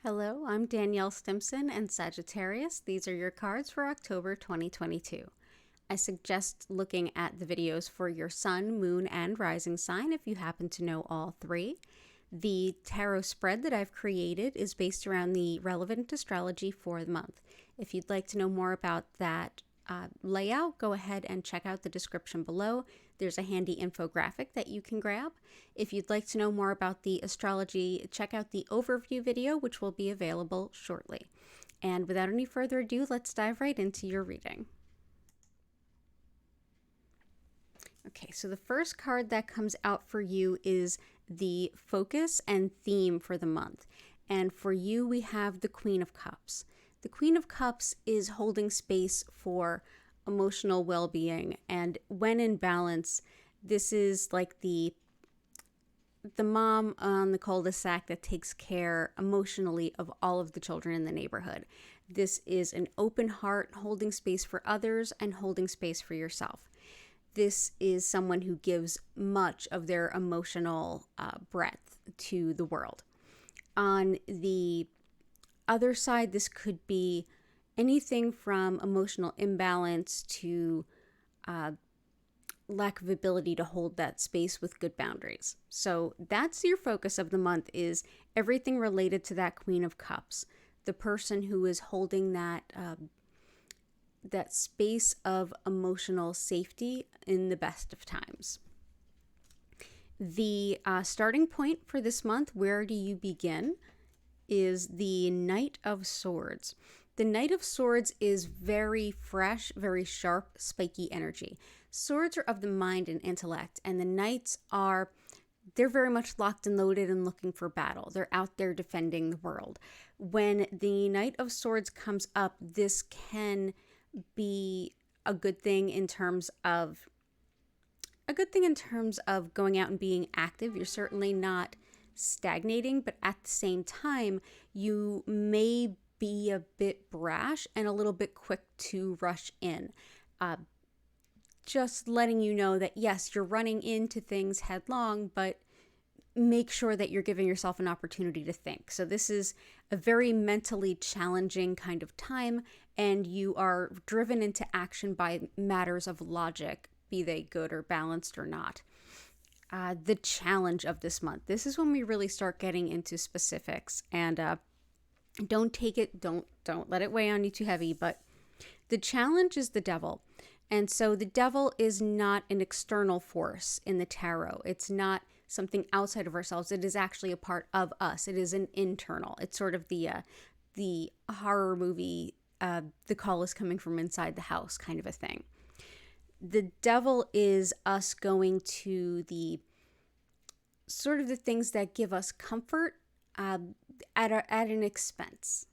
Hello, I'm Danielle Stimpson and Sagittarius. These are your cards for October 2022. I suggest looking at the videos for your sun, moon, and rising sign if you happen to know all three. The tarot spread that I've created is based around the relevant astrology for the month. If you'd like to know more about that layout, go ahead and check out the description below. There's a handy infographic that you can grab. If you'd like to know more about the astrology, check out the overview video, which will be available shortly. And without any further ado, let's dive right into your reading. Okay, so the first card that comes out for you is the focus and theme for the month. And for you, we have the Queen of Cups. The Queen of Cups is holding space for emotional well-being, and when in balance, this is like the mom on the cul-de-sac that takes care emotionally of all of the children in the neighborhood. This is an open heart, holding space for others and holding space for yourself. This is someone who gives much of their emotional breadth to the world. On the other side, this could be anything from emotional imbalance to lack of ability to hold that space with good boundaries. So that's your focus of the month, is everything related to that Queen of Cups, the person who is holding that that space of emotional safety in the best of times. The starting point for this month, where do you begin, is the Knight of Swords. The Knight of Swords is very fresh, very sharp, spiky energy. Swords are of the mind and intellect, and the Knights they're very much locked and loaded and looking for battle. They're out there defending the world. When the Knight of Swords comes up, this can be a good thing in terms of going out and being active. You're certainly not stagnating, but at the same time, you may be a bit brash and a little bit quick to rush in. Just letting you know that yes, you're running into things headlong, but make sure that you're giving yourself an opportunity to think. So this is a very mentally challenging kind of time, and you are driven into action by matters of logic, be they good or balanced or not. The challenge of this month. This is when we really start getting into specifics, and don't let it weigh on you too heavy, but the challenge is the devil. And so the devil is not an external force in the tarot. It's not something outside of ourselves. It is actually a part of us. It is an internal. It's sort of the horror movie, the call is coming from inside the house kind of a thing. The devil is us going to the sort of the things that give us comfort at an expense.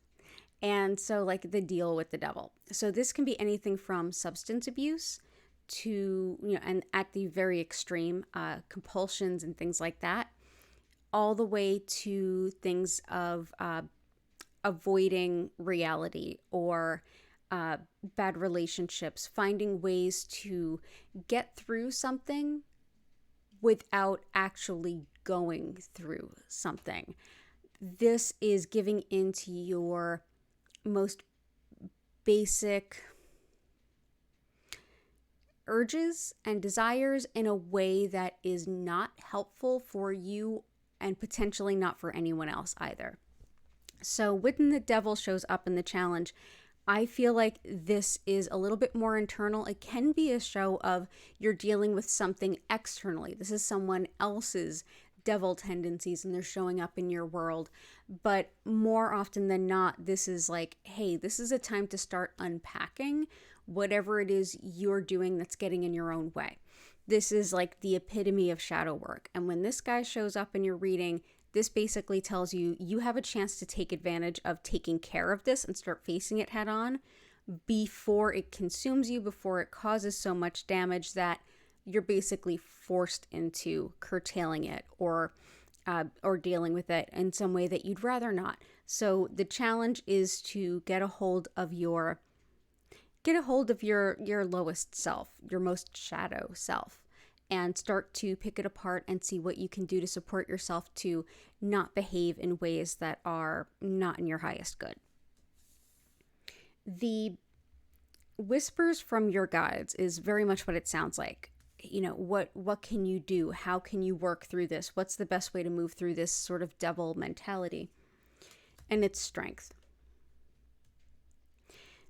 And so like the deal with the devil. So this can be anything from substance abuse to, and at the very extreme, compulsions and things like that, all the way to things of avoiding reality or bad relationships, finding ways to get through something without actually going through something. This is giving into your most basic urges and desires in a way that is not helpful for you and potentially not for anyone else either. So when the devil shows up in the challenge, I feel like this is a little bit more internal. It can be a show of you're dealing with something externally. This is someone else's devil tendencies and they're showing up in your world. But more often than not, this is like, hey, this is a time to start unpacking whatever it is you're doing that's getting in your own way. This is like the epitome of shadow work. And when this guy shows up in your reading, this basically tells you you have a chance to take advantage of taking care of this and start facing it head on before it consumes you, before it causes so much damage that you're basically forced into curtailing it or dealing with it in some way that you'd rather not. So the challenge is to get a hold of your lowest self, your most shadow self, and start to pick it apart and see what you can do to support yourself to not behave in ways that are not in your highest good. The whispers from your guides is very much what it sounds like. What can you do? How can you work through this? What's the best way to move through this sort of devil mentality? And it's strength.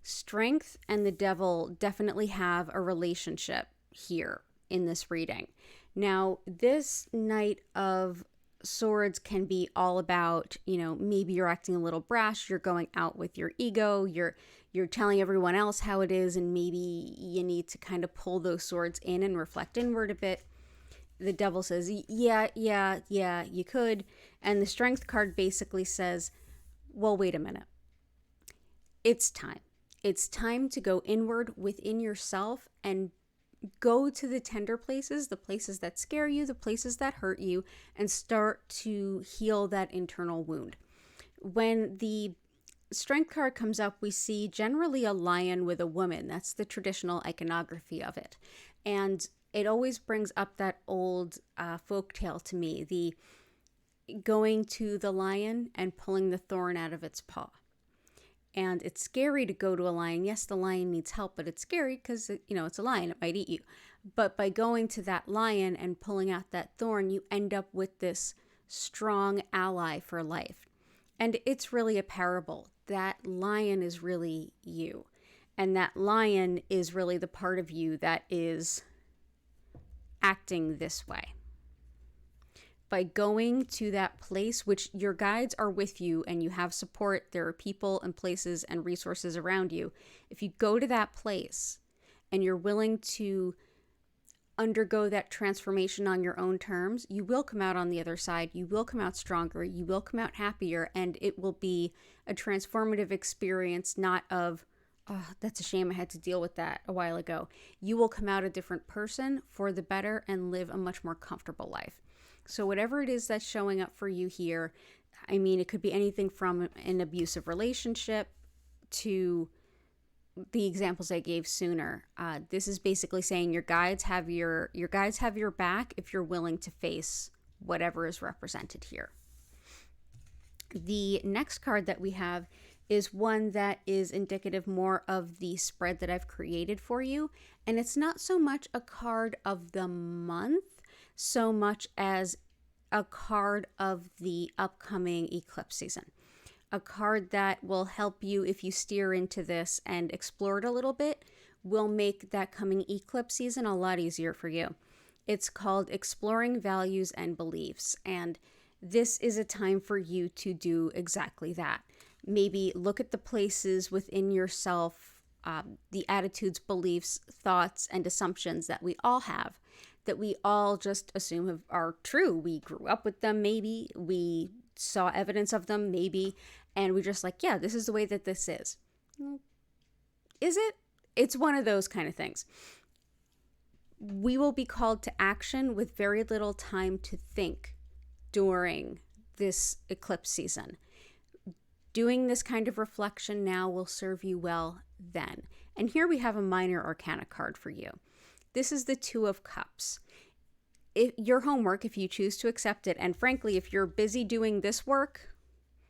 Strength and the devil definitely have a relationship here in this reading. Now, this Knight of Swords can be all about, maybe you're acting a little brash, you're going out with your ego, you're telling everyone else how it is, and maybe you need to kind of pull those swords in and reflect inward a bit. The devil says, yeah, you could. And the Strength card basically says, well, wait a minute. It's time. It's time to go inward within yourself and go to the tender places, the places that scare you, the places that hurt you, and start to heal that internal wound. When the Strength card comes up, we see generally a lion with a woman. That's the traditional iconography of it. And it always brings up that old folktale to me, the going to the lion and pulling the thorn out of its paw. And it's scary to go to a lion. Yes, the lion needs help, but it's scary because, it's a lion. It might eat you. But by going to that lion and pulling out that thorn, you end up with this strong ally for life. And it's really a parable. That lion is really you. And that lion is really the part of you that is acting this way. By going to that place, which your guides are with you and you have support, there are people and places and resources around you. If you go to that place and you're willing to undergo that transformation on your own terms, you will come out on the other side. You will come out stronger. You will come out happier, and it will be a transformative experience, not of, oh, that's a shame I had to deal with that a while ago. You will come out a different person for the better and live a much more comfortable life. So whatever it is that's showing up for you here, it could be anything from an abusive relationship to the examples I gave sooner. This is basically saying your guides have your back if you're willing to face whatever is represented here. The next card that we have is one that is indicative more of the spread that I've created for you. And it's not so much a card of the month, so much as a card of the upcoming eclipse season. A card that will help you if you steer into this and explore it a little bit, will make that coming eclipse season a lot easier for you. It's called Exploring Values and Beliefs, and this is a time for you to do exactly that. Maybe look at the places within yourself, the attitudes, beliefs, thoughts, and assumptions that we all have, that we all just assume are true. We grew up with them, maybe. We saw evidence of them, maybe. And we're just like, yeah, this is the way that this is. Is it? It's one of those kind of things. We will be called to action with very little time to think during this eclipse season. Doing this kind of reflection now will serve you well then. And here we have a minor arcana card for you. This is the Two of Cups. Your homework, if you choose to accept it, and frankly, if you're busy doing this work,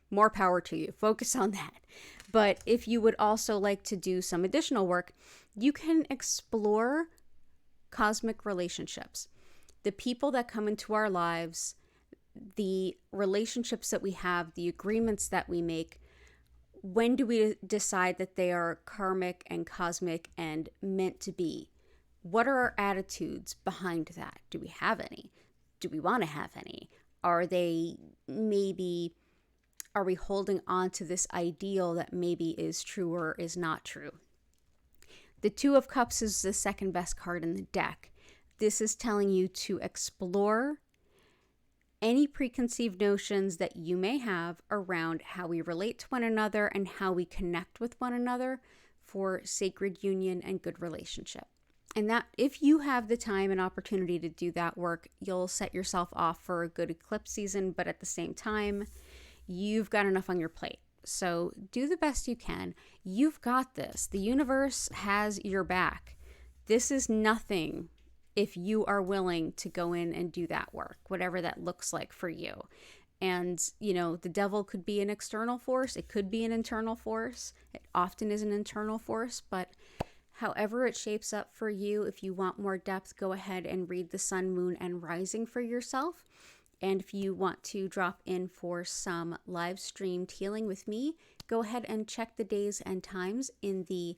more power to you. Focus on that. But if you would also like to do some additional work, you can explore cosmic relationships. The people that come into our lives, the relationships that we have, the agreements that we make. When do we decide that they are karmic and cosmic and meant to be? What are our attitudes behind that? Do we have any? Do we want to have any? Are we holding on to this ideal that maybe is true or is not true? The Two of Cups is the second best card in the deck. This is telling you to explore any preconceived notions that you may have around how we relate to one another and how we connect with one another for sacred union and good relationship. And that if you have the time and opportunity to do that work, you'll set yourself off for a good eclipse season, but at the same time, you've got enough on your plate. So do the best you can. You've got this. The universe has your back. This is nothing if you are willing to go in and do that work, whatever that looks like for you. And, the devil could be an external force. It could be an internal force. It often is an internal force, but however it shapes up for you, if you want more depth, go ahead and read the sun, moon, and rising for yourself. And if you want to drop in for some live streamed healing with me, go ahead and check the days and times in the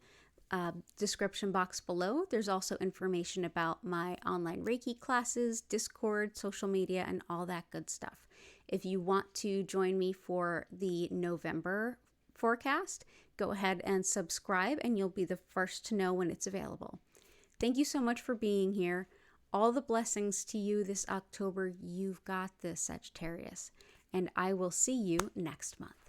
description box below. There's also information about my online Reiki classes, Discord, social media, and all that good stuff. If you want to join me for the November forecast, go ahead and subscribe and you'll be the first to know when it's available. Thank you so much for being here. All the blessings to you this October. You've got this, Sagittarius. And I will see you next month.